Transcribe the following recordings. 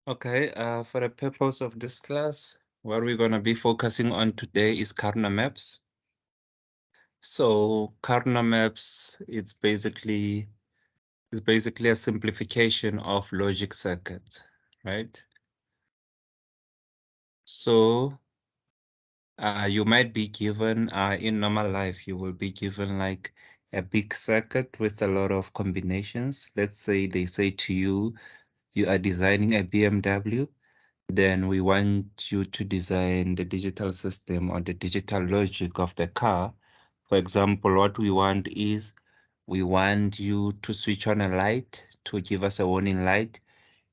Okay, for the purpose of this class, what we're going to be focusing on today is Karnaugh Maps. So Karnaugh Maps, it's basically a simplification of logic circuits, right? So you might be given, in normal life, you will be given like a big circuit with a lot of combinations. Let's say they say to you, you are designing a BMW. Then we want you to design the digital system or the digital logic of the car. For example, what we want is we want you to switch on a light to give us a warning light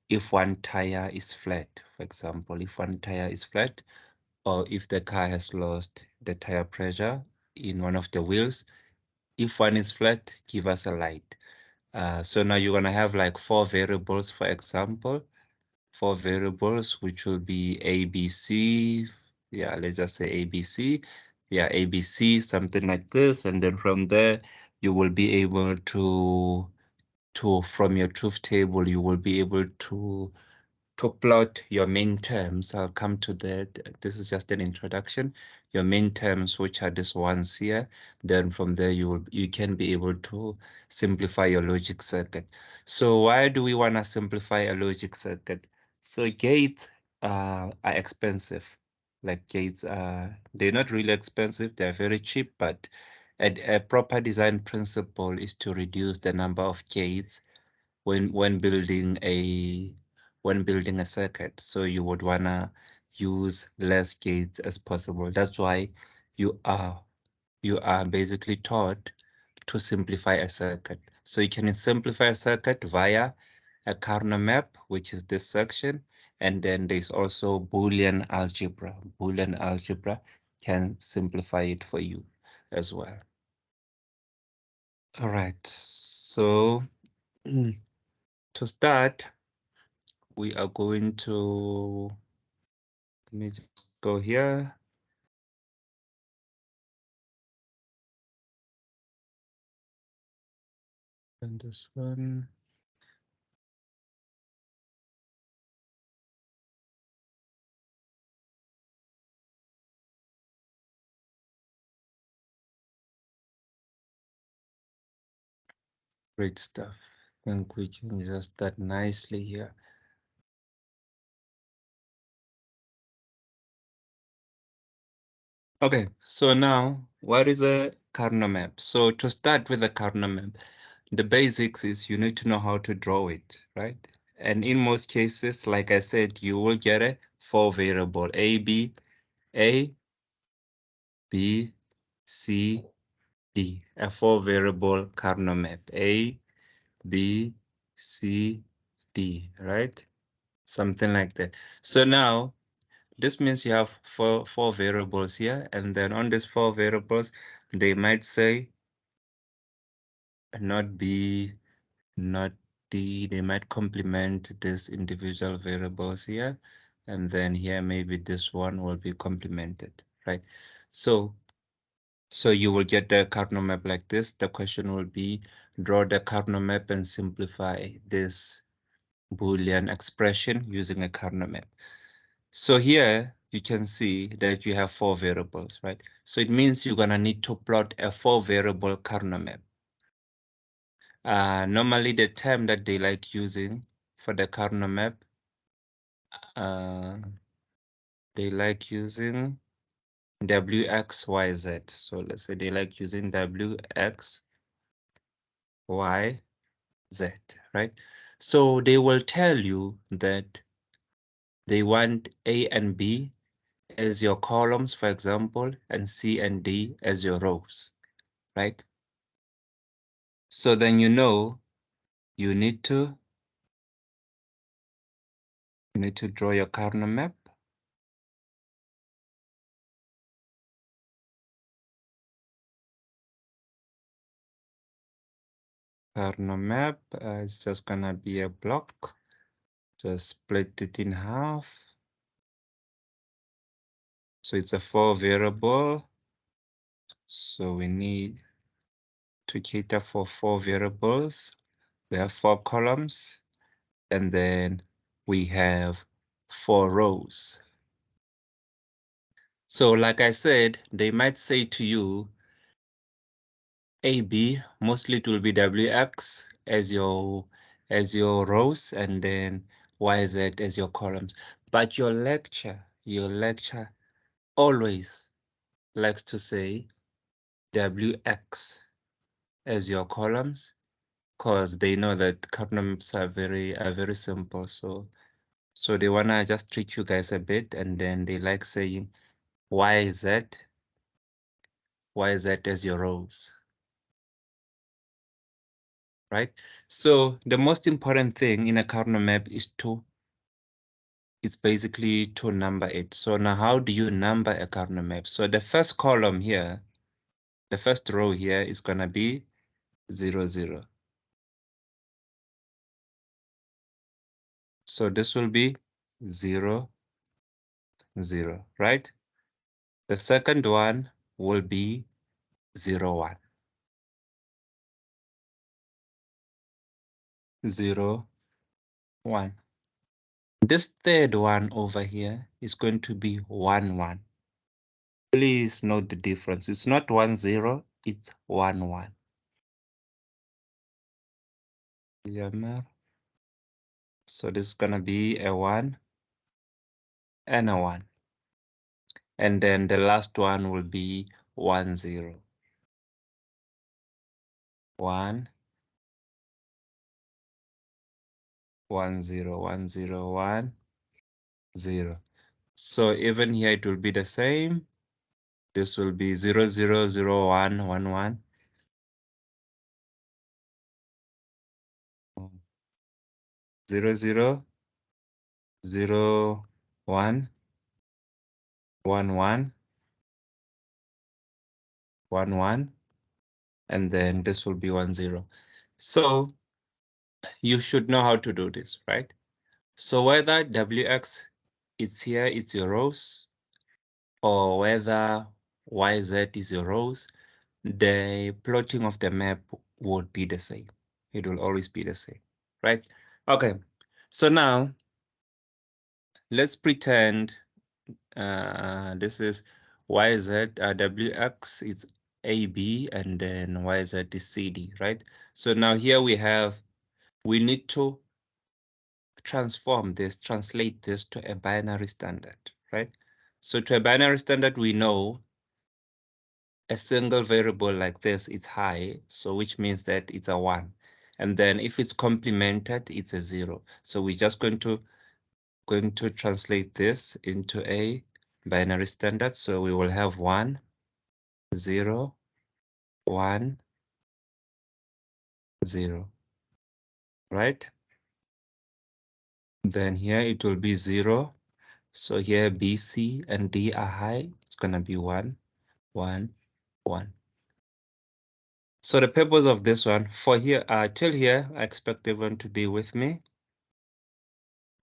if one tire is flat. For example, if one tire is flat or if the car has lost the tire pressure in one of the wheels. If one is flat, give us a light. So now you're going to have like four variables, for example. Four variables, which will be ABC. Yeah, let's just say ABC. Yeah, ABC, something like this. And then from there, you will be able from your truth table, you will be able to plot your main terms. I'll come to that. This is just an introduction. Your main terms, which are these ones here. Then from there, you can be able to simplify your logic circuit. So why do we want to simplify a logic circuit? So gates are expensive. Like gates they're not really expensive. They're very cheap, but a proper design principle is to reduce the number of gates when building a circuit. So you would wanna use less gates as possible. That's why you are you are basically taught to simplify a circuit. So you can simplify a circuit via a Karnaugh map, which is this section, and then there's also Boolean algebra. Boolean algebra can simplify it for you as well. All right, so to start, we are going to, let me just go here. And this one. Great stuff. I think we can just start nicely here. Okay, so now what is a Karnaugh map? So to start with a Karnaugh map, the basics is you need to know how to draw it, right? And in most cases, like I said, you will get a four variable A, B, C, D, a four variable Karnaugh map, A, B, C, D, right? Something like that. So now this means you have four variables here, and then on these four variables, they might say not B, not D. They might complement these individual variables here, and then here maybe this one will be complemented, right? So you will get the Karnaugh map like this. The question will be draw the Karnaugh map and simplify this Boolean expression using a Karnaugh map. So here you can see that you have four variables, right? So it means you're gonna need to plot a four variable Karnaugh map. Normally the term that they like using for the Karnaugh map, uh, they like using WXYZ. So let's say they like using WXYZ, right? So they will tell you that they want A and B as your columns, for example, and C and D as your rows, right? So then you need to draw your Karnaugh map. Karnaugh map is just gonna be a block. Just split it in half. So it's a four variable. So we need to cater for four variables. We have four columns, and then we have 4 rows. So like I said, they might say to you, AB, mostly it will be WX as your rows, and then YZ as your columns. But your lecture always likes to say WX as your columns, because they know that Karnaugh Maps are very simple. So they wanna just trick you guys a bit, and then they like saying YZ as your rows, right? So the most important thing in a Karnaugh map is it's basically to number it. So now how do you number a Karnaugh map? So the first column here, the first row here is gonna be 0, 0. So this will be 0, 0, right? The second one will be 0, 1. 0, 1. This third one over here is going to be 1, 1. Please note the difference. It's not 1, 0, it's 1, 1. So this is gonna be a 1 and a 1. And then the last one will be 1, 0. 1, 1, 0, 1, 0, 1, 0. So even here it will be the same. This will be 0, 0, 0, 1, 1, 1. 0, 0, 0, 1, 1, 1, 1, 1, and then this will be 1, 0. So you should know how to do this, right? So whether WX is here, it's your rows, or whether YZ is your rows, the plotting of the map would be the same. It will always be the same, right? Okay, so now let's pretend this is YZ, WX is AB, and then YZ is CD, right? So now here we need to translate this to a binary standard, right? So to a binary standard, we know a single variable like this is high, so which means that it's a 1. And then if it's complemented, it's a 0. So we're just going to translate this into a binary standard. So we will have 1, 0, 1, 0, right? Then here it will be 0. So here B, C, and D are high. It's gonna be 1, 1, 1. So the purpose of this one, for here, till here, I expect everyone to be with me.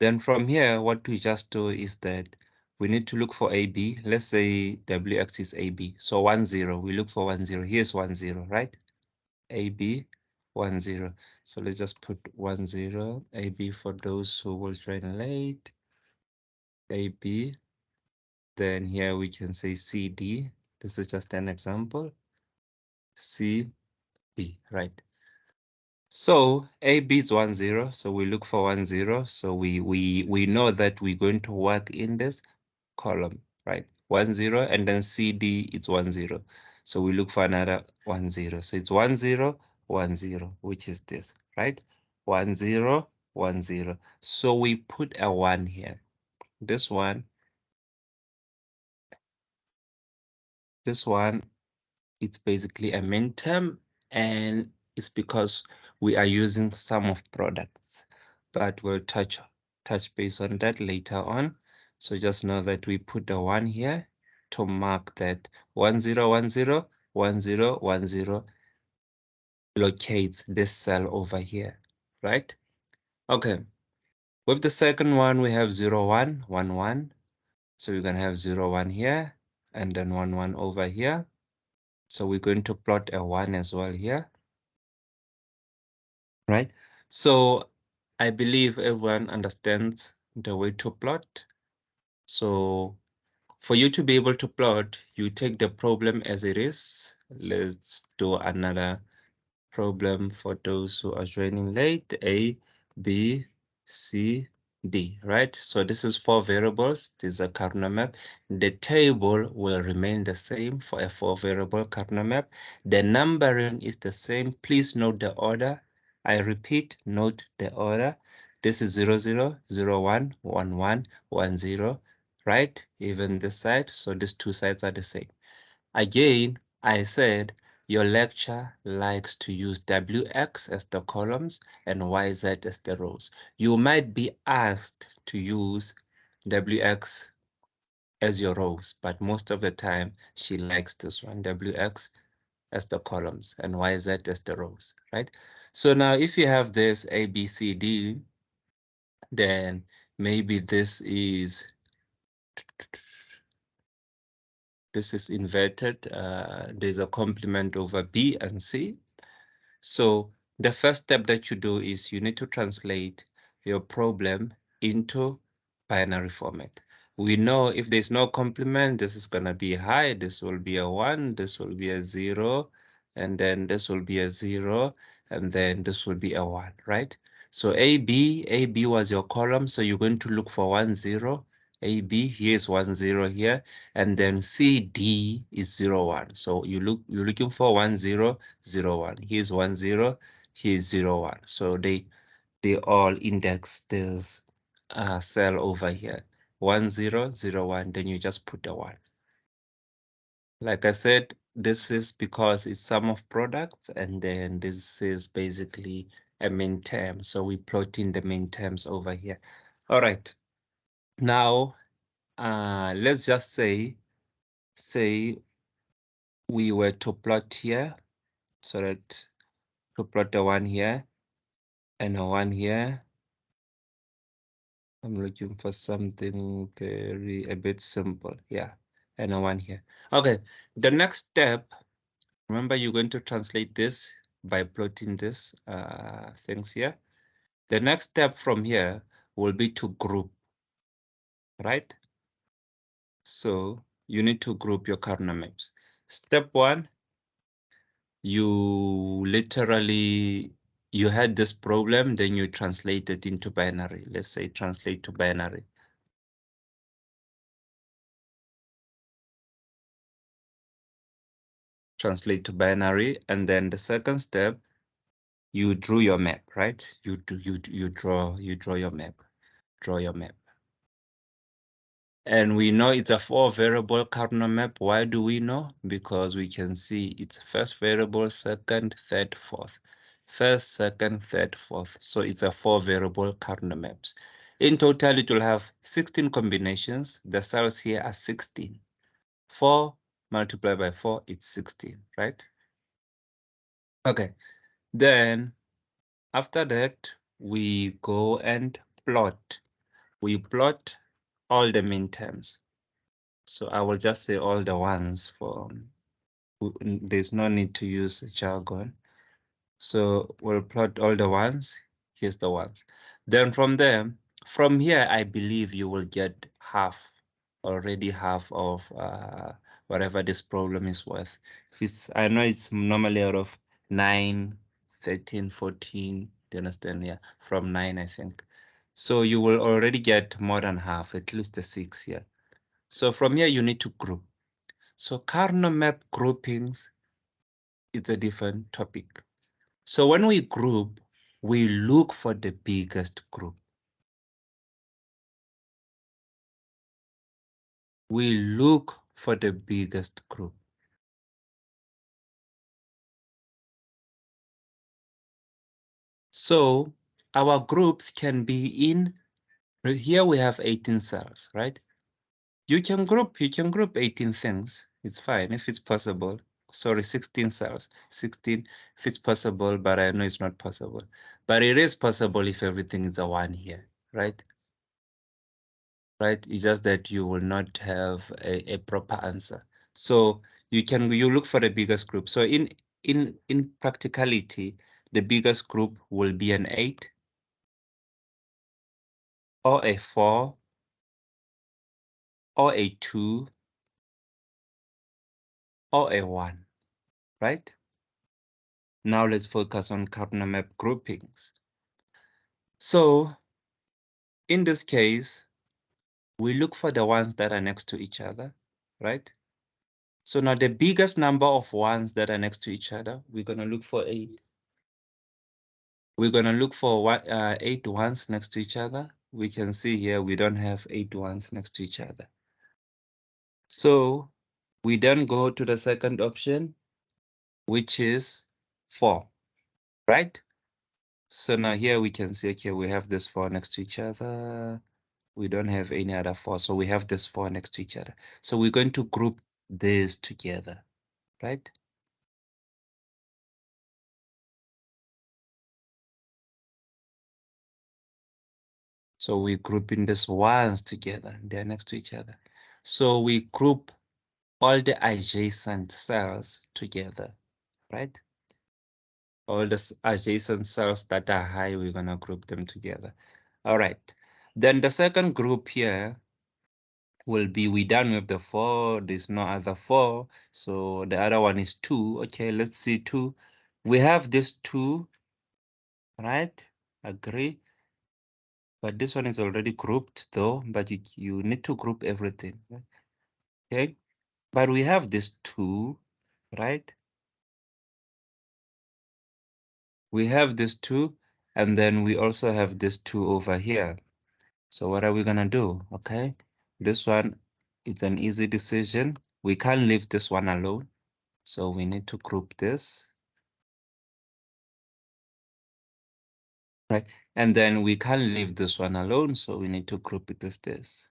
Then from here, what we just do is that we need to look for AB. Let's say WX is AB. So 1, 0, we look for 1, 0. Here's 1, 0, right? AB, 1, 0. So let's just put 1, 0, AB for those who will join late. AB. Then here we can say CD. This is just an example. CD, right? So AB is 1, 0. So we look for 1, 0. So we know that we're going to work in this column, right? 1, 0, and then CD is 1, 0. So we look for another 1, 0. So it's 1, 0, 1, 0, which is this, right? 1, 0, 1, 0. So we put a 1 here. This one, it's basically a min term, and it's because we are using sum of products, but we'll touch base on that later on. So just know that we put the 1 here to mark that 1, 0, 1, 0, 1, 0, 1, 0 locates this cell over here, right? Okay, with the second one, we have 0, 1, 1, 1. So we're gonna have 0, 1 here, and then 1, 1 over here. So we're going to plot a 1 as well here, right? So I believe everyone understands the way to plot. So for you to be able to plot, you take the problem as it is. Let's do another problem for those who are joining late. A, B, C, D, right? So this is 4 variables. This is a Karnaugh map. The table will remain the same for a 4 variable Karnaugh map. The numbering is the same. Please note the order. I repeat, note the order. This is 0, 0, 0, 1, 1, 1, 1, 0, right? Even this side. So these two sides are the same. Again, I said your lecture likes to use WX as the columns and YZ as the rows. You might be asked to use WX as your rows, but most of the time she likes this one, WX as the columns and YZ as the rows, right? So now if you have this A, B, C, D, then maybe this is inverted. There's a complement over B and C. So the first step that you do is you need to translate your problem into binary format. We know if there's no complement, this is going to be high, this will be a 1, this will be a 0, and then this will be a 0, and then this will be a 1, right? So AB was your column, so you're going to look for 1, 0. AB, here's 1, 0 here, and then CD is 0, 1. So you're looking for 1, 0, 0, 1. Here's 1, 0, here's 0, 1. So they all index this cell over here. 1, 0, 0, 1, then you just put a 1. Like I said, this is because it's sum of products, and then this is basically a min term. So we plot in the min terms over here. All right. Now, let's just say we were to plot here, so that to plot a 1 here and a 1 here. I'm looking for something a bit simple. Yeah, and a 1 here. Okay, the next step, remember you're going to translate this by plotting this things here. The next step from here will be to group, right? So you need to group your Karnaugh maps. Step 1, you literally, you had this problem, then you translate it into binary. Let's say translate to binary. Translate to binary, and then the second step, you drew your map, right? You draw your map, draw your map. And we know it's a 4 variable Karnaugh map. Why do we know? Because we can see it's first variable, second, third, fourth. First, second, third, fourth. So it's a 4 variable Karnaugh maps. In total, it will have 16 combinations. The cells here are 16. 4 multiplied by 4, it's 16, right? Okay, then after that, we go and plot. We plot all the midterms. So I will just say all the ones for, there's no need to use jargon. So we'll plot all the ones. Here's the ones. Then from there, from here, I believe you will get already half of whatever this problem is worth. If it's, I know it's normally out of 9, 13, 14. Do you understand? Yeah, from 9, I think. So you will already get more than half, at least the 6 here. So from here, you need to group. So Karnaugh map groupings is a different topic. So when we group, we look for the biggest group. We look for the biggest group. So our groups can be in, here we have 18 cells, right? You can group 18 things. It's fine if it's possible. Sorry, 16 cells. 16 if it's possible, but I know it's not possible. But it is possible if everything is a 1 here, right? Right? It's just that you will not have a proper answer. So you look for the biggest group. So in practicality, the biggest group will be an 8. or a 4, or a 2, or a 1, right? Now let's focus on Karnaugh Map groupings. So in this case, we look for the ones that are next to each other, right? So now the biggest number of ones that are next to each other, we're going to look for 8. We're going to look for 8 ones next to each other. We can see here we don't have 8 ones next to each other. So we then go to the second option, which is 4, right? So now here we can see, okay, we have this 4 next to each other. We don't have any other 4, so we have this 4 next to each other. So we're going to group these together, right? So we're grouping these ones together. They're next to each other. So we group all the adjacent cells together, right? All the adjacent cells that are high, we're going to group them together. All right. Then the second group here will be, we done with the 4. There's no other 4. So the other one is 2. Okay, let's see 2. We have this 2, right? Agree. But this one is already grouped though, but you need to group everything. Right? Okay. But we have this 2, right? We have this 2, and then we also have this 2 over here. So what are we gonna do? Okay. This one, it's an easy decision. We can't leave this one alone. So we need to group this. Right. And then we can't leave this one alone. So we need to group it with this.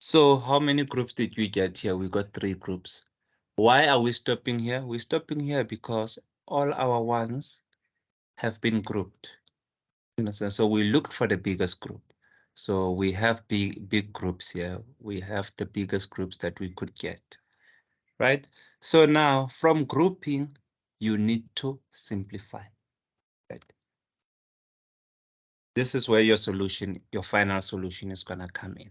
So how many groups did we get here? We got 3 groups. Why are we stopping here? We're stopping here because all our ones have been grouped. You understand? So we looked for the biggest group. So we have big groups here. We have the biggest groups that we could get, right? So now from grouping, you need to simplify, right? This is where your solution, your final solution is gonna come in.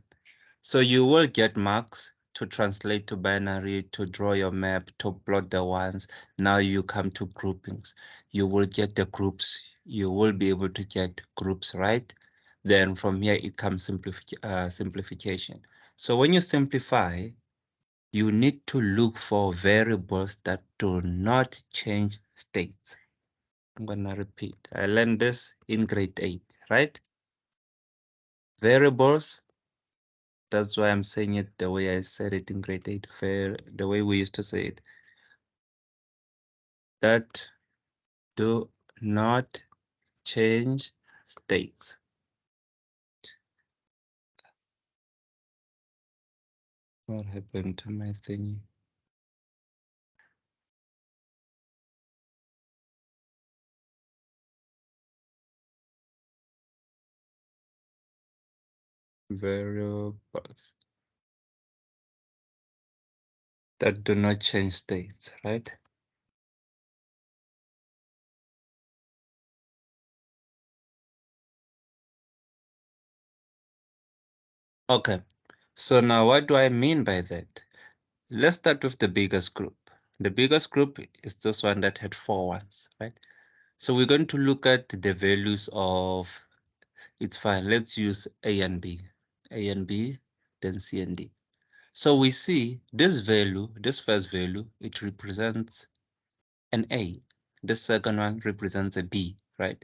So you will get marks to translate to binary, to draw your map, to plot the ones. Now you come to groupings. You will get the groups. You will be able to get groups, right? Then from here, it comes simplification. So when you simplify, you need to look for variables that do not change states. I'm gonna repeat. I learned this in grade 8, right? Variables. That's why I'm saying it the way I said it in grade 8, the way we used to say it. That do not change states. What happened to my thingy? Variables that do not change states, right? Okay, so now what do I mean by that? Let's start with the biggest group. The biggest group is this one that had 4 ones, right? So we're going to look at the values of, it's fine, let's use A and B. A and B, then C and D. So we see this value, this first value, it represents an A. The second one represents a B, right?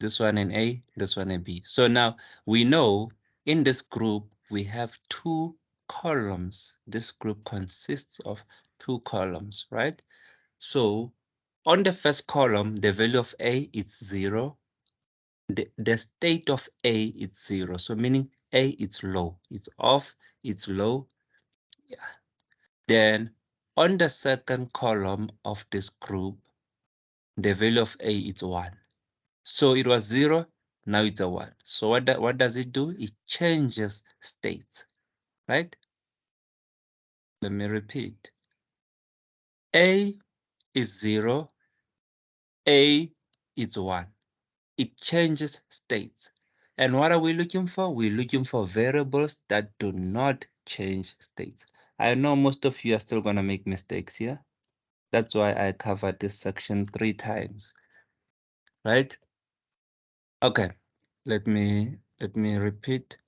This one an A, this one a B. So now we know in this group, we have 2 columns. This group consists of 2 columns, right? So on the first column, the value of A is 0. The state of A is 0. So meaning A is low. It's off, it's low. Then on the second column of this group, the value of A is 1. So it was 0, now it's a 1. So what does it do? It changes states, right? Let me repeat. A is 0, A is 1. it changes states. And what are we looking for? We're looking for variables that do not change states. I know most of you are still going to make mistakes here. That's why I covered this section 3 times, right? Okay, let me repeat.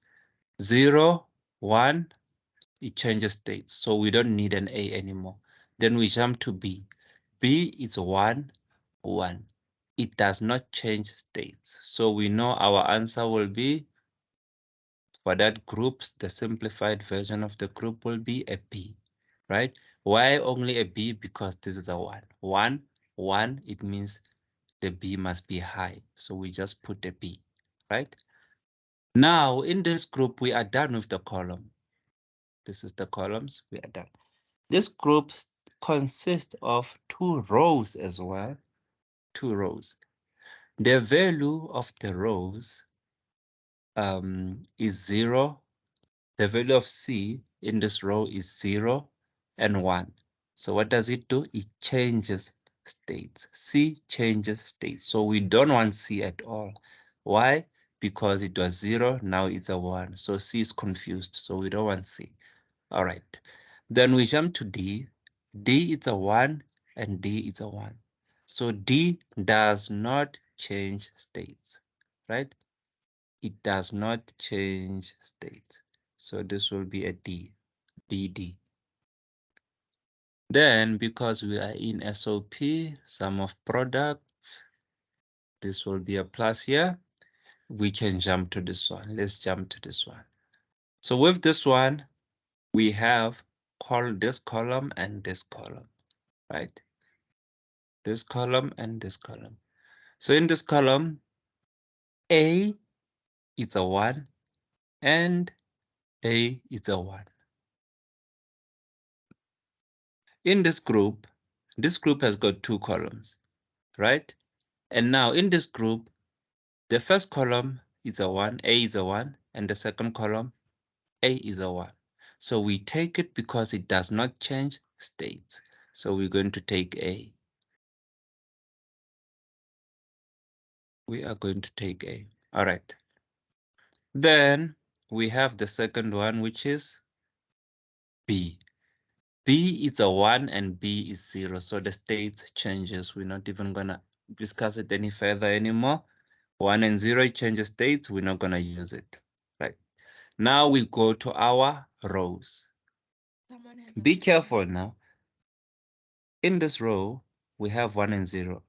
0, 1, it changes states. So we don't need an A anymore. Then we jump to B. B is 1, 1. It does not change states. So we know our answer will be, for that group, the simplified version of the group will be a B, right? Why only a B? Because this is a 1. 1, 1, it means the B must be high. So we just put a B, right? Now, in this group, we are done with the column. This is the columns, we are done. This group consists of 2 rows as well, 2 rows. The value of the rows is 0. The value of C in this row is 0 and 1. So what does it do? It changes states. C changes states. So we don't want C at all. Why? Because it was 0, now it's a 1. So C is confused. So we don't want C. All right. Then we jump to D. D is a 1 and D is a 1. So D does not change states, right? It does not change states. So this will be a D, BD. Then because we are in SOP, sum of products, this will be a plus here. We can jump to this one. Let's jump to this one. So with this one, we have this column and this column, right? This column and this column. So in this column, A is a 1 and A is a 1. In this group has got 2 columns, right? And now in this group, the first column is a 1, A is a 1, and the second column, A is a 1. So we take it because it does not change states. So we're going to take A. We are going to take A. All right. Then we have the second one, which is B. B is a 1 and B is 0. So the state changes. We're not even going to discuss it any further anymore. 1 and 0 changes states. We're not going to use it. Right. Now we go to our rows. Be careful now. In this row, we have 1 and 0.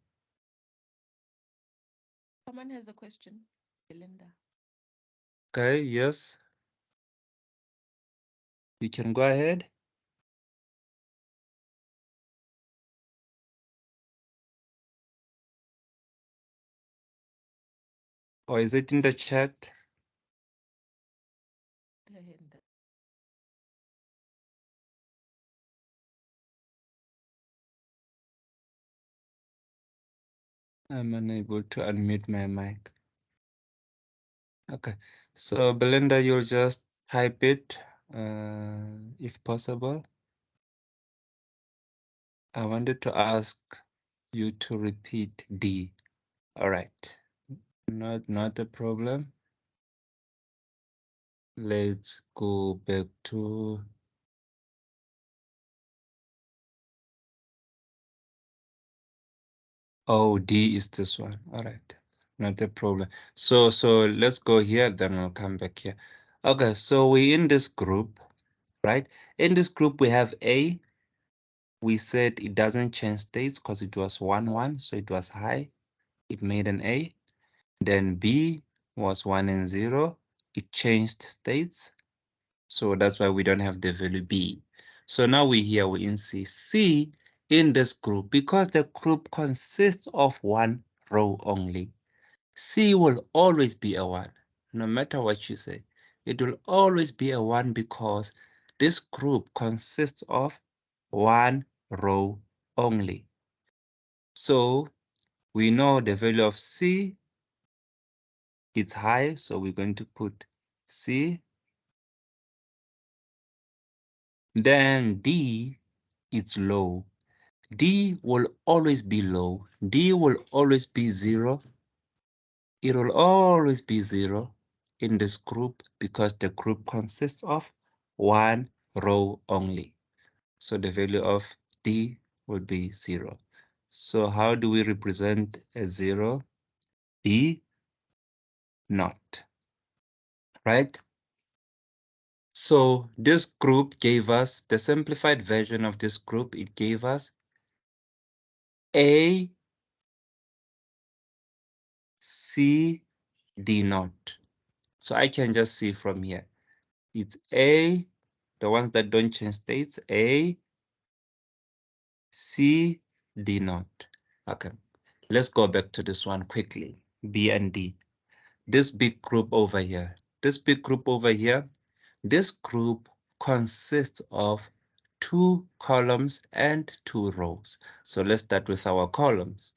Someone has a question, Belinda. Okay, yes. You can go ahead. Or is it in the chat? Belinda. I'm unable to unmute my mic. Okay, so Belinda, you'll just type it if possible. I wanted to ask you to repeat D. All right, not a problem. Let's go back to, oh, D is this one. All right, not a problem. So let's go here, then we'll come back here. Okay, so we're in this group, right? In this group, we have A. We said it doesn't change states because it was 1, 1, so it was high. It made an A. Then B was 1 and 0. It changed states. So that's why we don't have the value B. So now we're in C. C in this group, because the group consists of 1 row only, C will always be a 1, no matter what you say. It will always be a 1 because this group consists of 1 row only. So we know the value of C is high, so we're going to put C. Then D is low. D will always be low. D will always be 0. It will always be 0 in this group because the group consists of one row only. So the value of D will be 0. So how do we represent a 0? D not, right? So this group gave us the simplified version of this group. It gave us A, C, D not. So I can just see from here. It's A, the ones that don't change states, A, C, D not. Okay, let's go back to this one quickly. B and D. This big group over here. This big group over here, this group consists of 2 columns and 2 rows. So let's start with our columns.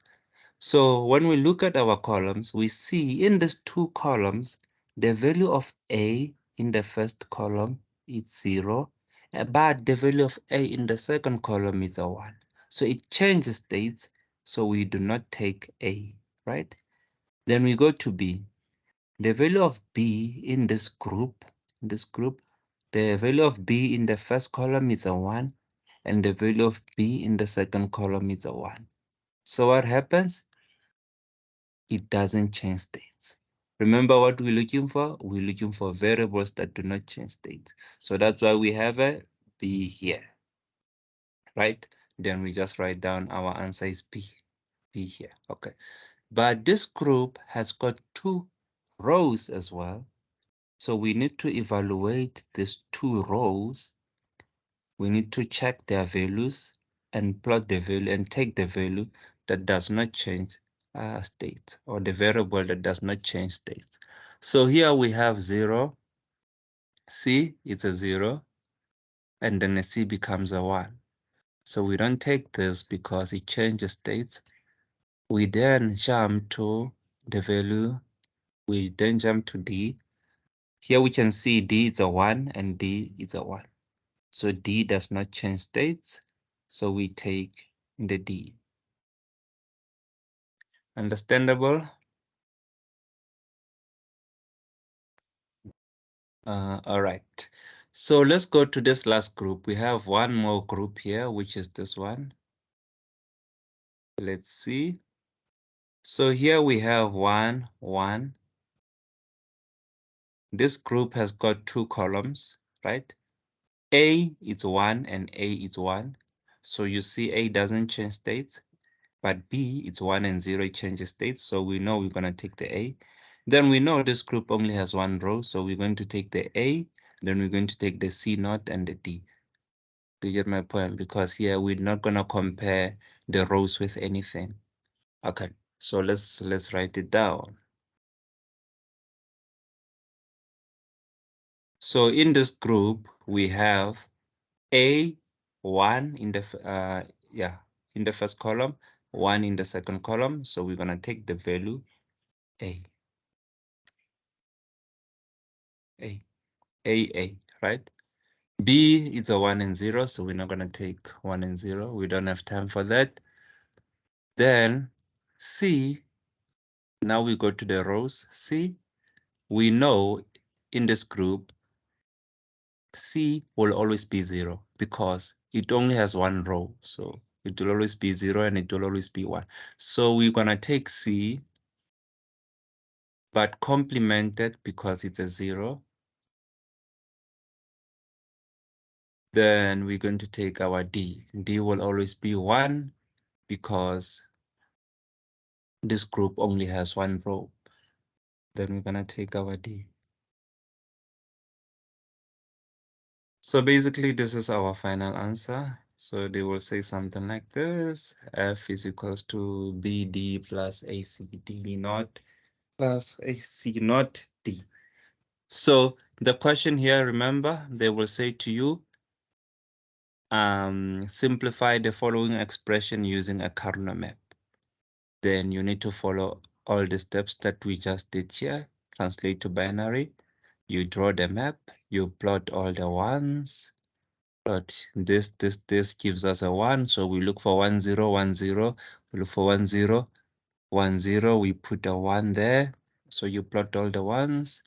So when we look at our columns, we see in these 2 columns, the value of A in the first column is 0, but the value of A in the second column is a 1. So it changes states, so we do not take A, right? Then we go to B. The value of B in this group, the value of B in the first column is a 1, and the value of B in the second column is a 1. So what happens? It doesn't change states. Remember what we're looking for? We're looking for variables that do not change states. So that's why we have a B here, right? Then we just write down our answer is B, B here, okay. But this group has got 2 rows as well. So we need to evaluate these 2 rows. We need to check their values and plot the value and take the value that does not change state, or the variable that does not change state. So here we have 0, C is a 0, and then a C becomes a 1. So we don't take this because it changes states. We then jump to the value, we then jump to D. Here we can see D is a 1 and D is a 1. So D does not change states, so we take the D. Understandable? All right. So let's go to this last group. We have one more group here, which is this one. Let's see. So here we have 1, 1. This group has got 2 columns, right? A is 1 and A is 1. So you see A doesn't change states, but B is 1 and 0, it changes states. So we know we're going to take the A. Then we know this group only has 1 row, so we're going to take the A, then we're going to take the C naught and the D. Do you get my point? Because here we're not going to compare the rows with anything. Okay, so let's write it down. So in this group, we have A1 in the in the first column, 1 in the second column. So we're going to take the value A, A, A, right? B is a 1 and 0, so we're not going to take 1 and 0. We don't have time for that. Then C, now we go to the rows. C, we know in this group, C will always be 0 because it only has 1 row. So it will always be 0 and it will always be 1. So we're going to take C, but complement it because it's a 0. Then we're going to take our D. D will always be 1 because this group only has 1 row. Then we're going to take our D. So basically, this is our final answer. So they will say something like this: F is equals to BD plus ACD naught plus AC naught D. So the question here, remember, they will say to you, simplify the following expression using a Karnaugh map. Then you need to follow all the steps that we just did here. Translate to binary. You draw the map. You plot all the ones. Plot this gives us a 1. So we look for 1, 0, 1, 0. We look for 1, 0, 1, 0. We put a 1 there. So you plot all the ones,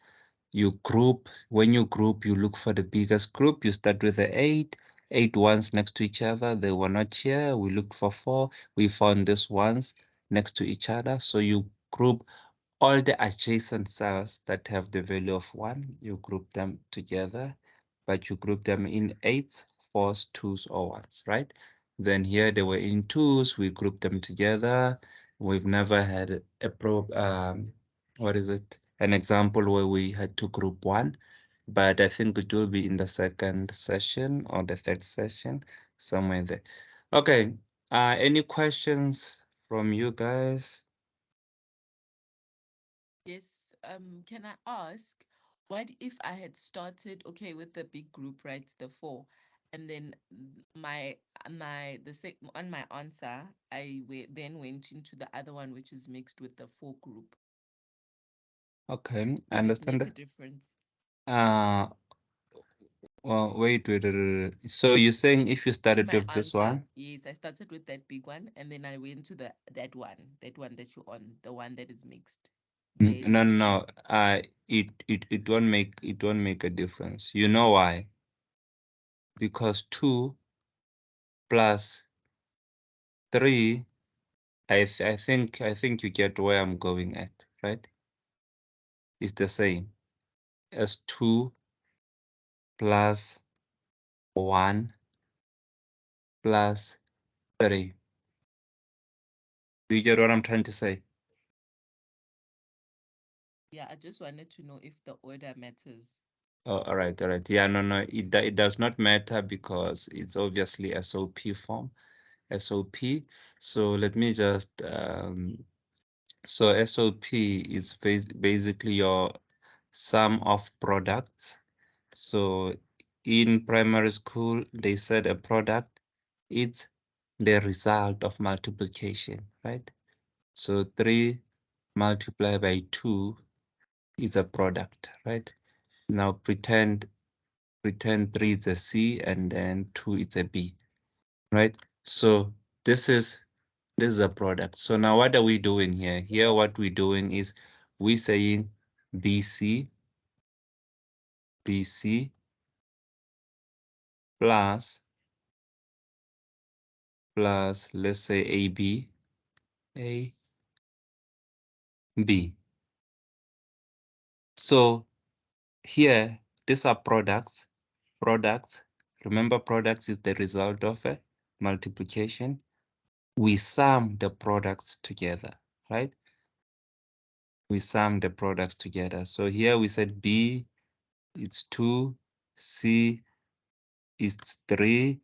you group. When you group, you look for the biggest group. You start with the eight ones next to each other. They were not here. We looked for four. We found these ones next to each other. So you group all the adjacent cells that have the value of 1, you group them together, but you group them in 8s, 4s, 2s, or 1s, right? Then here they were in 2s, we group them together. We've never had a what is it? An example where we had to group 1, but I think it will be in the second session or the third session, somewhere there. Okay, any questions from you guys? Yes. Can I ask, what if I had started, okay, with the big group, right, the four, and then on my answer, then went into the other one, which is mixed with the four group. Okay, I Would it understand make a that. difference? Well, wait. So you're saying if you In started my with this answer, one, yes, I started with that big one, and then I went to that one that you're on, the one that is mixed. no, no, Then no, it won't make a difference. You know why? Because 2 plus 3, I think you get where I'm going at, right? It's the same as 2 plus 1 plus 3. Do you get what I'm trying to say? yeah, I just wanted to know if the order matters. Oh, all right, all right. Yeah, no, no, it does not matter because it's obviously SOP form. SOP. So let me just so SOP is basically your sum of products. So in primary school, they said a product is the result of multiplication, right? So 3 multiplied by 2 is a product, right? Now pretend 3 is a C and then 2 is a B, right? So this is a product. So now what are we doing here? Here what we're doing is we saying BC, BC plus let's say AB, A, B. So here these are products. Products. Remember products is the result of a multiplication. We sum the products together, right? We sum the products together. So here we said B, it's 2, C is 3,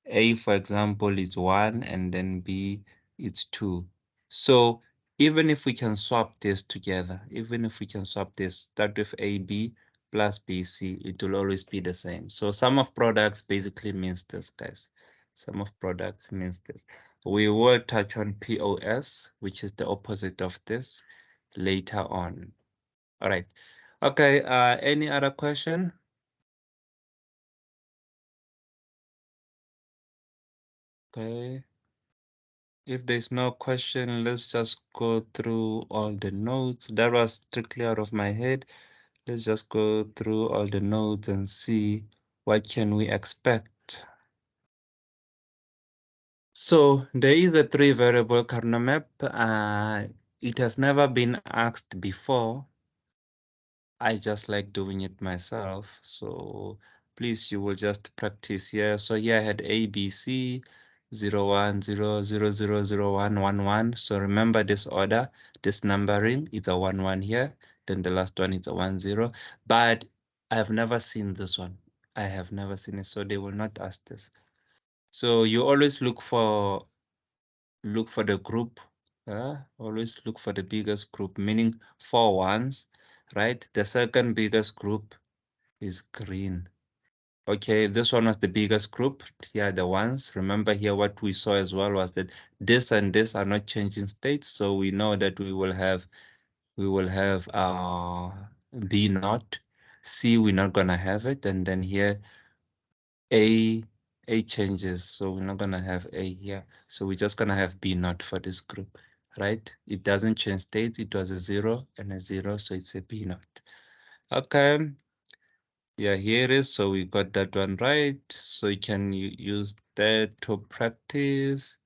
A, for example, is 1, and then B is 2. So even if we can swap this together, even if we can swap this, start with AB plus BC, it will always be the same. So sum of products basically means this, guys. Sum of products means this. We will touch on POS, which is the opposite of this, later on. All right. Okay, any other question? Okay. If there's no question, let's just go through all the notes. That was strictly out of my head. Let's just go through all the notes and see what can we expect. So there is a 3-variable Karnaugh map. It has never been asked before. I just like doing it myself. So please, you will just practice here. So here I had A, B, C, 0, 1, 0, 0, 0, 0, 1, 1, 1. So remember this order, this numbering, it's a 1, 1 here. Then the last one is a 1, 0. But I have never seen this one. I have never seen it. So they will not ask this. So you always look for the group. Always look for the biggest group, meaning 4 ones, right? The second biggest group is green. Okay, this one was the biggest group. Here the ones. Remember here what we saw as well was that this and this are not changing states. So we know that we will have B not. C, we're not gonna have it. And then here A A changes. So we're not gonna have A here. So we're just gonna have B not for this group. right? It doesn't change states. It was a 0 and a 0, so it's a B naught. Okay, yeah, here it is. So we got that one right. So you can use that to practice.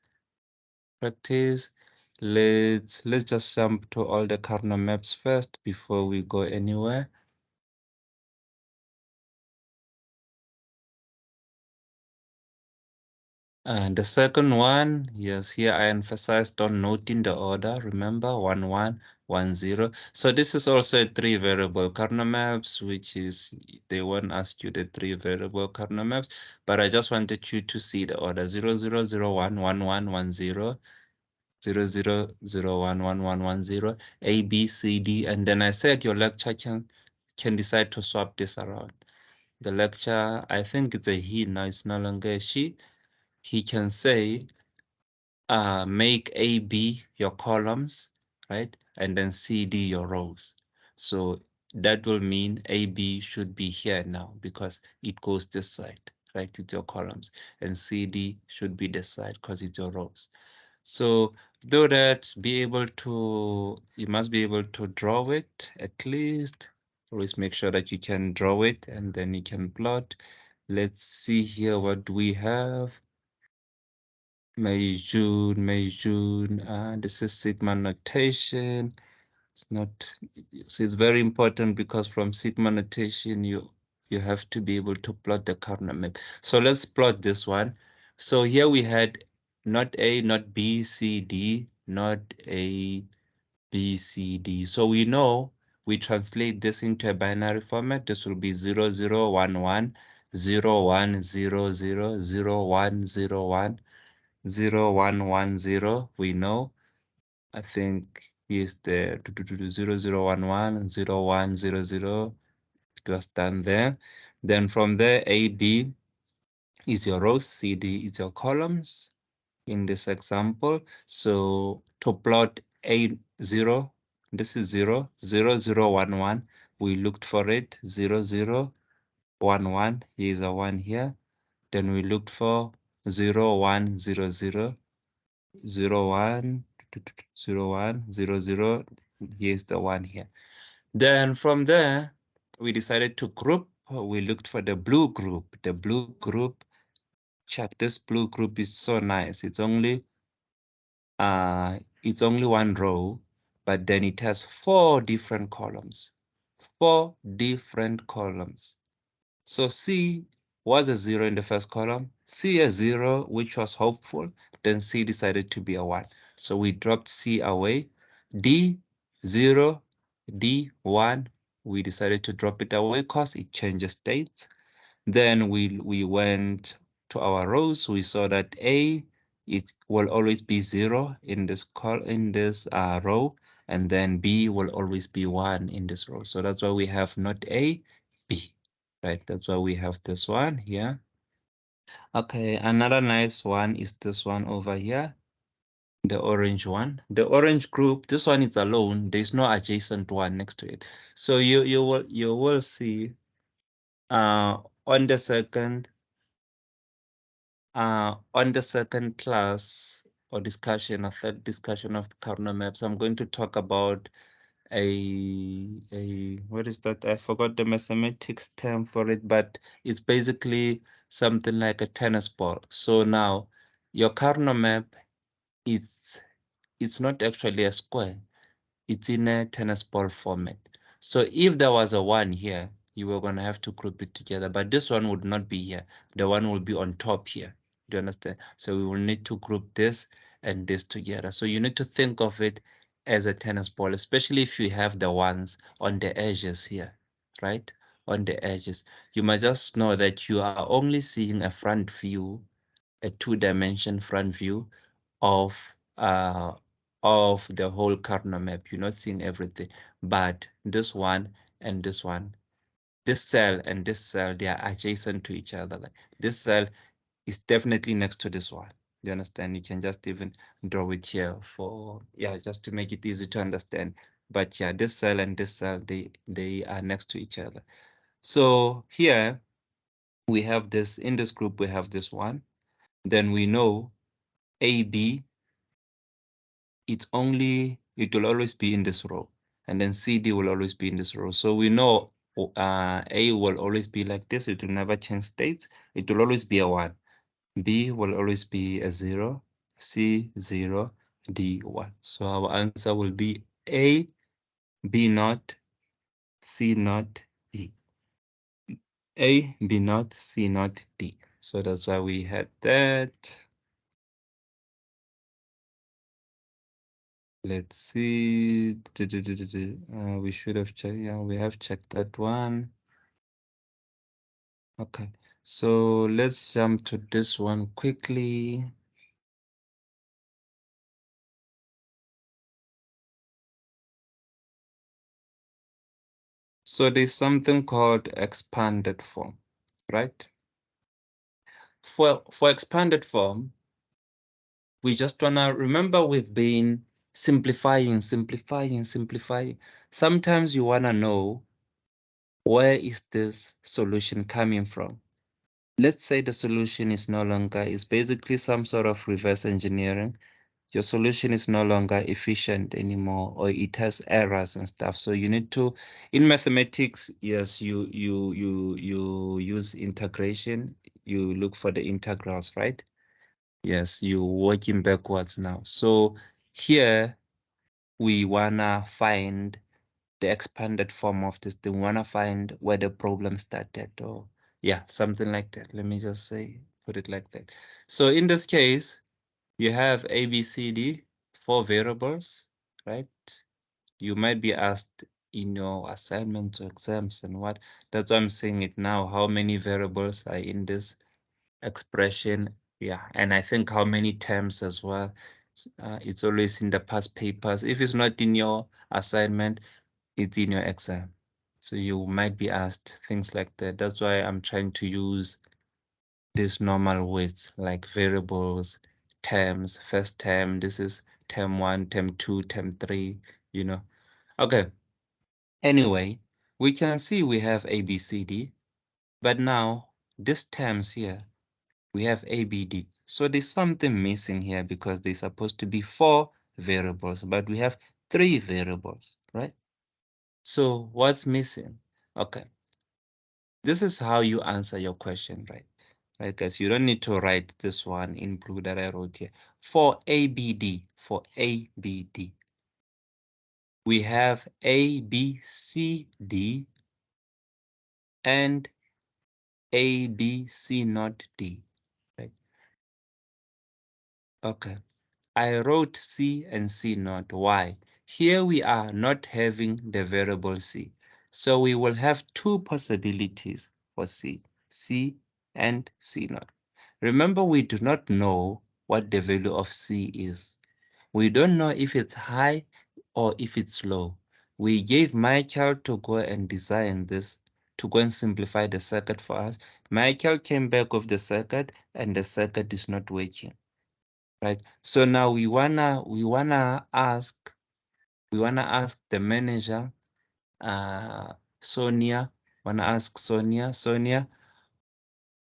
Let's just jump to all the Karnaugh maps first before we go anywhere. And the second one, yes, here I emphasized on noting the order. Remember, 1, 1, 1, 0. So this is also a three variable Karnaugh maps, which is, they won't ask you the three variable Karnaugh maps, but I just wanted you to see the order 0, 0, 0, 1, 1, 1, 1, 0, 0, 0, 0, 1, 1, 1, 1, 0, A, B, C, D. And then I said your lecture can decide to swap this around. The lecture, I think it's a he now, it's no longer a she. He can say, make A, B your columns, right? And then C, D your rows. So that will mean A, B should be here now because it goes this side, right? It's your columns. And C, D should be this side because it's your rows. So do that, you must be able to draw it at least. Always make sure that you can draw it and then you can plot. Let's see here what we have. May, June, May, June. This is sigma notation. It's not, so it's very important because from sigma notation, you have to be able to plot the Karnaugh map. So let's plot this one. So here we had not A, not B, C, D, not A, B, C, D. So we know we translate this into a binary format. This will be 0, 0, 1, 1, 0, 1, 0, 0, 0, 1, 0, 1. 0, 1, 1, 0, we know. I think is the 0, 0, 1, 1, 0, 1, 0, 0. It was done there. Then from there, A, B is your rows, C, D is your columns in this example. So to plot A0, this is 0, 0, 0, 1, 1. We looked for it, 0, 0, 1, 1. Here's a 1 here. Then we looked for 0, 1, 0, 0. 0, 1, 0, 1, 0, 0. Here's the one here. Then from there, we decided to group. We looked for the blue group. The blue group, check, this blue group is so nice. It's only one row, but then it has four different columns. Four different columns. So C was a 0 in the first column, C a 0, which was hopeful, then C decided to be a 1. So we dropped C away. D, 0, D, 1, we decided to drop it away because it changes states. Then we went to our rows. We saw that A it will always be 0 in this row, and then B will always be 1 in this row. So that's why we have not A, B, right? That's why we have this one here. Okay, another nice one is this one over here, the orange one. The orange group, this one is alone. There's no adjacent one next to it. So you will see on the second class or discussion, or third discussion of the Karnaugh maps, I'm going to talk about what is that? I forgot the mathematics term for it, but it's basically something like a tennis ball. So now your Karnaugh map, it's it's not actually a square. It's in a tennis ball format. So if there was a 1 here, you were going to have to group it together, but this one would not be here. The one will be on top here. Do you understand? So we will need to group this and this together. So you need to think of it as a tennis ball, especially if you have the ones on the edges here, right? On the edges. You must just know that you are only seeing a front view, a two-dimension front view of uh of the whole Karnaugh map. You're not seeing everything, but this one and this cell and this cell, they are adjacent to each other. Like this cell is definitely next to this one. You understand? You can just even draw it here for, yeah, just to make it easy to understand. But yeah, this cell and this cell, they are next to each other. So here we have this, in this group, we have this one. Then we know AB it will always be in this row, and then CD will always be in this row. So we know A will always be like this. It will never change state. It will always be a 1. B will always be a 0. C 0. D 1. So our answer will be A, B not, C not, D. A, B not, C not, D. So that's why we had that. Let's see. We should have checked. Yeah, we have checked that one. Okay. So let's jump to this one quickly. So there's something called expanded form, right? For expanded form, we just wanna remember we've been simplifying. Sometimes you wanna know, where is this solution coming from? Let's say the solution is no longer, is basically some sort of reverse engineering. Your solution is no longer efficient anymore, or it has errors and stuff. So you need to, in mathematics, yes, you use integration. You look for the integrals, right? Yes, you working backwards now. So here we wanna find the expanded form of this thing. We wanna find where the problem started, or yeah, something like that. Let me just say, put it like that. So in this case, you have A, B, C, D, 4 variables, right? You might be asked in your assignments or exams and what. That's why I'm saying it now. How many variables are in this expression? Yeah, and I think how many terms as well. It's always in the past papers. If it's not in your assignment, it's in your exam. So you might be asked things like that. That's why I'm trying to use these normal words like variables, terms, first term, this is term 1, term 2, term 3, you know. Okay, anyway, we can see we have A, B, C, D, but now these terms here, we have A, B, D. So there's something missing here because there's supposed to be 4 variables, but we have 3 variables, right? So what's missing? Okay, this is how you answer your question, right? Right, guys, you don't need to write this one in blue that I wrote here. For ABD, we have A, B, C, D, and A, B, C, not D, right? Okay, I wrote C and C not. Why? Here we are not having the variable C. So we will have 2 possibilities for C, C and C not. Remember, we do not know what the value of C is. We don't know if it's high or if it's low. We gave Michael to go and design this, to go and simplify the circuit for us. Michael came back with the circuit and the circuit is not working, right? So now we wanna ask the manager, Sonia, Sonia,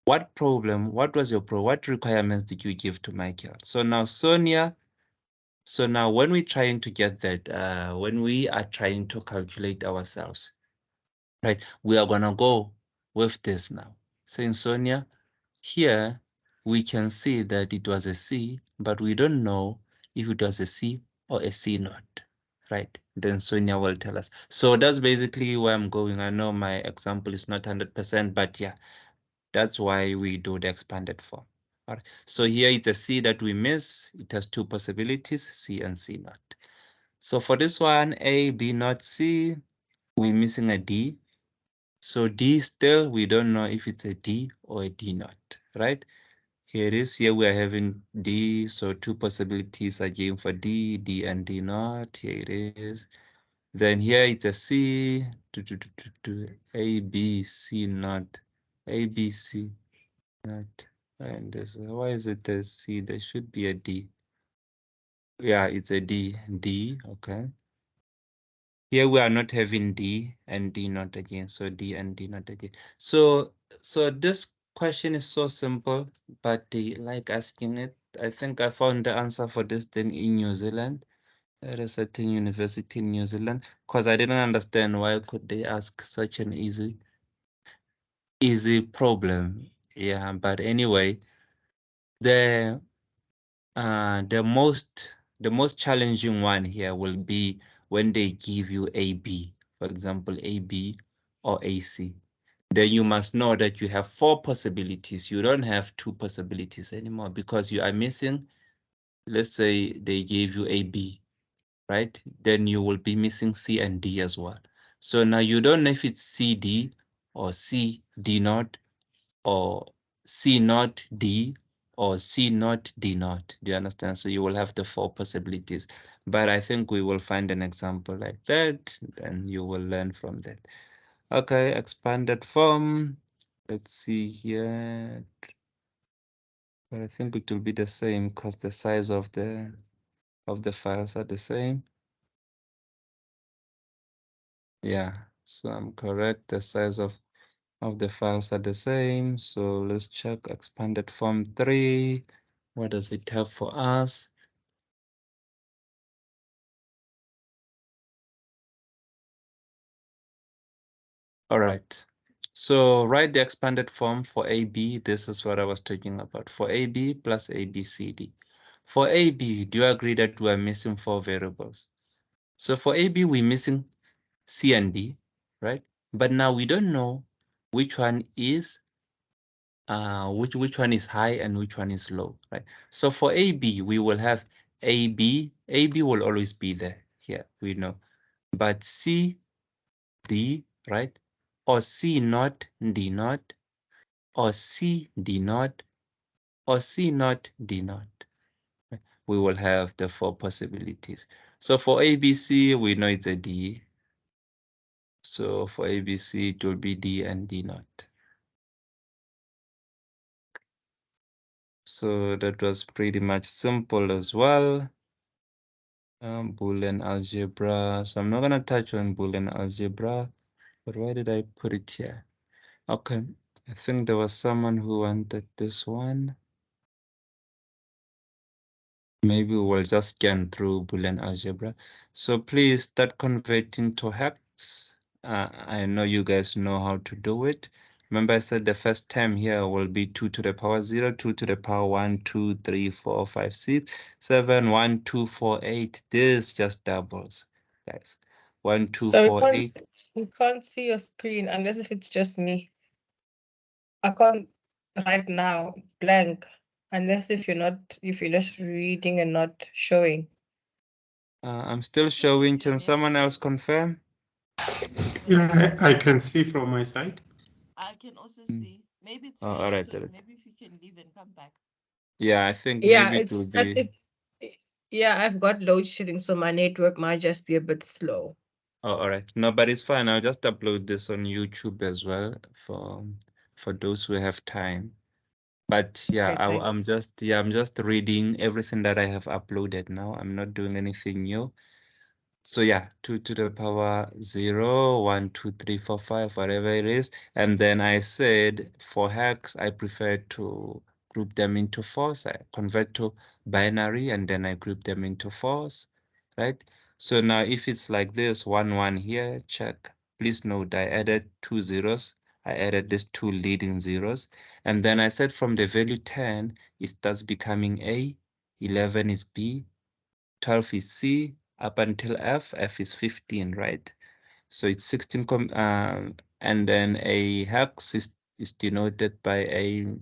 what was your problem? What requirements did you give to Michael? So now when we're trying to get that, when we are trying to calculate ourselves, right, we are gonna go with this now. Saying Sonia, here we can see that it was a C, but we don't know if it was a C or a C not, right? Then Sonia will tell us. So that's basically where I'm going. I know my example is not 100%, but yeah, that's why we do the expanded form. All right. So here it's a C that we miss. It has 2 possibilities, C and C not. So for this one, A, B not, C, we're missing a D. So D still, we don't know if it's a D or a D not, right? Here it is. Here we are having D. So 2 possibilities again for D, D and D not. Here it is. Then here it's a C, A, B, C not, A, B, C not. And this, why is it a C? There should be a D. Yeah, it's a D. D, okay. Here we are not having D and D not again. So D and D not again. So this question is so simple, but like asking it, I think I found the answer for this thing in New Zealand. at a certain university in New Zealand, because I didn't understand why could they ask such an easy problem. Yeah, but anyway, the the most challenging one here will be when they give you AB, for example, AB or AC. Then you must know that you have four possibilities. You don't have two possibilities anymore because you are missing, let's say they gave you AB, right? Then you will be missing C and D as well. So now you don't know if it's CD or C D not or C not D or C not D not. Do you understand? So you will have the four possibilities. But I think we will find an example like that, and you will learn from that. Okay, expanded form. Let's see here. But I think it will be the same because the size of the files are the same. Yeah, so I'm correct. The size of the files are the same. So let's check expanded form 3. What does it have for us? All right. So write the expanded form for AB. This is what I was talking about. For AB plus ABCD. For AB, do you agree that we are missing four variables? So for AB, we're missing C and D, right? But now we don't know which one is which one is high and which one is low, right? So for AB, we will have AB. AB will always be there. Here we know. But C, D, right? Or C not, D not, or C, D not, or C not, D not. We will have the four possibilities. So for ABC, we know it's a D. So for ABC, it will be D and D not. So that was pretty much simple as well. Boolean algebra. So I'm not gonna touch on Boolean algebra, but why did I put it here? Okay, I think there was someone who wanted this one. Maybe we'll just scan through Boolean algebra. So please start converting to hex. I know you guys know how to do it. Remember I said the first term here will be 2 to the power 0, 2 to the power 1, 2, 3, 4, 5, 6, 7, 1, 2, 4, 8. This just doubles, guys. 1, 2, So 4, 8. we can't see your screen unless if it's just me. I can't right now blank unless if you're just reading and not showing. I'm still I think showing. it's your Can someone else network. confirm? Yeah, I can see from my side. I can also Mm. see. Maybe it's Oh, your all right, all network. right. Maybe if you can leave and come back. Yeah, I think Yeah, maybe it will be. yeah, I've got load shedding, so my network might just be a bit slow. Oh, all right. No, but it's fine. I'll just upload this on YouTube as well for those who have time. But yeah, Okay, thanks. I'm just reading everything that I have uploaded now. I'm not doing anything new. So yeah, 2 to the power 0, 1, 2, 3, 4, 5, whatever it is. And then I said for hex, I prefer to group them into fours. I convert to binary and then I group them into fours, right? So now if it's like this, 1, 1 here, check. Please note I added two zeros. I added these two leading zeros. And then I said from the value 10, it starts becoming A, 11 is B, 12 is C, up until F. F is 15, right? So it's 16, and then a hex is denoted by a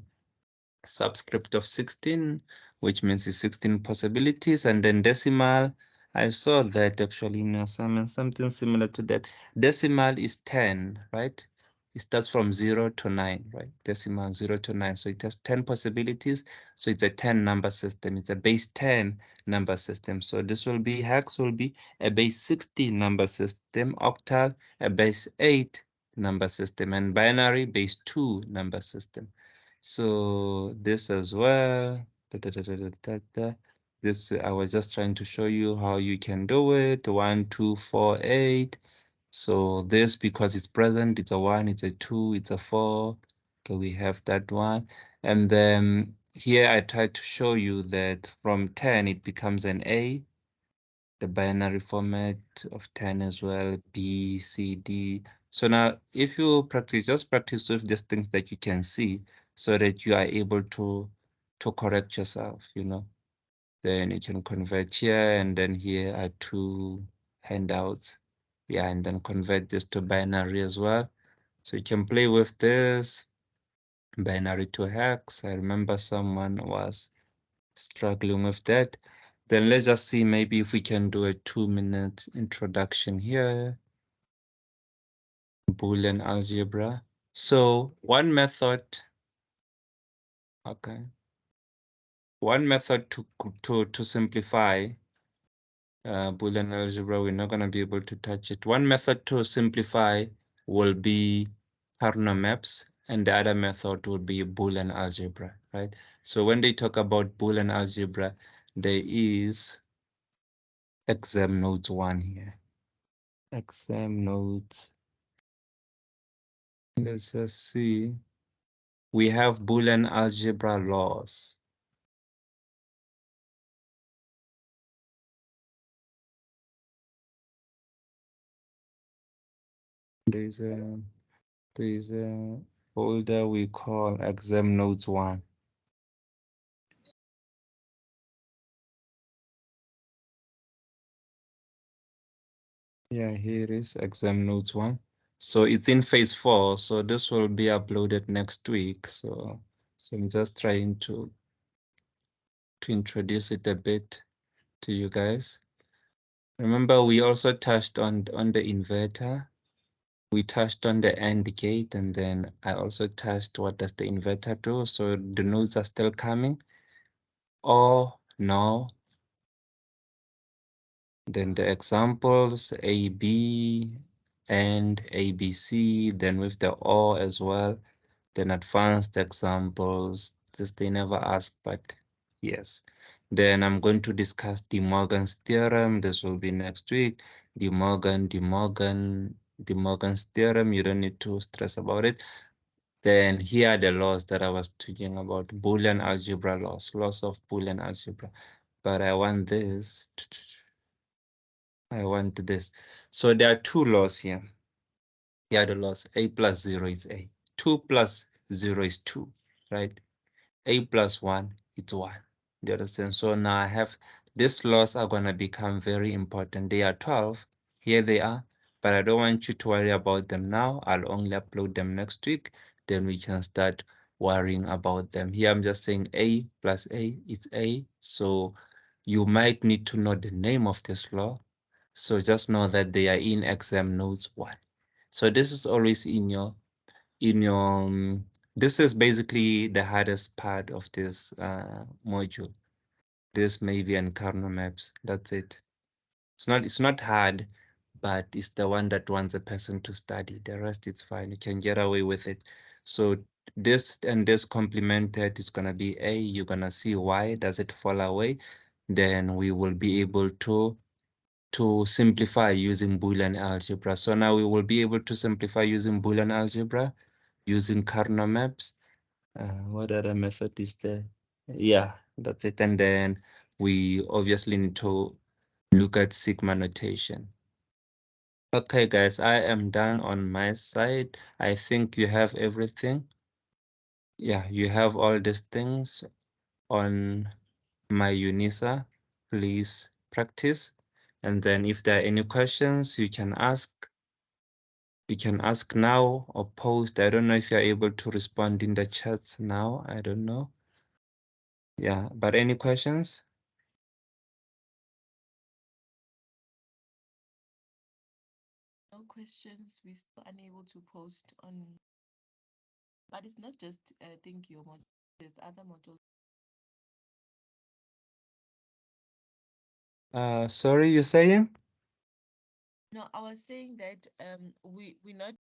subscript of 16, which means it's 16 possibilities, and then decimal. I saw that actually in assignment, something similar to that. Decimal is 10, right? It starts from 0 to 9, right? Decimal 0 to 9. So it has 10 possibilities. So it's a 10 number system. It's a base 10 number system. So this will be, hex will be a base 16 number system, octal, a base 8 number system, and binary base 2 number system. So this as well. This I was just trying to show you how you can do it. 1, 2, 4, 8. So this, because it's present, it's a 1, it's a 2, it's a 4. Okay, we have that one. And then here I tried to show you that from 10 it becomes an A. the binary format of 10 as well, B, C, D. So now if you practice, just practice with these things that you can see so that you are able to correct yourself, you know. Then you can convert here, and then here are two handouts. Yeah, and then convert this to binary as well. So you can play with this binary to hex. I remember someone was struggling with that. Then let's just see maybe if we can do a 2-minute introduction here. Boolean algebra. So one method, okay. One method to simplify Boolean algebra, we're not going to be able to touch it. One method to simplify will be Karnaugh Maps, and the other method will be Boolean algebra, right? So when they talk about Boolean algebra, there is exam notes 1 here. Exam notes. Let's just see. We have Boolean algebra laws. There's a folder we call exam notes 1. Yeah, here it is, exam notes 1. So it's in phase 4, so this will be uploaded next week. So I'm just trying to introduce it a bit to you guys. Remember, we also touched on the inverter. We touched on the AND gate, and then I also touched what does the inverter do. So the nodes are still coming. Or no. Then the examples A, B, and A, B, C, then with the OR as well. Then advanced examples, this they never ask, but yes. Then I'm going to discuss De Morgan's theorem. This will be next week. De Morgan's theorem. You don't need to stress about it. Then here are the laws that I was talking about. Boolean algebra laws of Boolean algebra. But I want this. I want this. So there are two laws here. Here are the laws. A plus 0 is A. 2 plus 0 is 2, right? A plus 1 is 1. Do you understand? So now I have these laws are going to become very important. They are 12. Here they are. But I don't want you to worry about them now. I'll only upload them next week. Then we can start worrying about them. Here I'm just saying A plus A is A. So you might need to know the name of this law. So just know that they are in exam notes 1. So this is always in your this is basically the hardest part of this module. This maybe and Karnaugh Maps. That's it. It's not hard, but it's the one that wants a person to study. The rest it's fine. You can get away with it. So this and this complemented is gonna be A. You're gonna see why does it fall away. Then we will be able to simplify using Boolean algebra. So now we will be able to simplify using Boolean algebra, using Karnaugh Maps. What other method is there? Yeah, that's it. And then we obviously need to look at sigma notation. Okay, guys, I am done on my side. I think you have everything. Yeah, you have all these things on my Unisa. Please practice. And then if there are any questions, you can ask. You can ask now or post. I don't know if you're able to respond in the chats now. I don't know. Yeah, but any questions? No questions. We're still unable to post on, but it's not just think your module. There's other modules. Sorry, you're saying? No, I was saying that we're not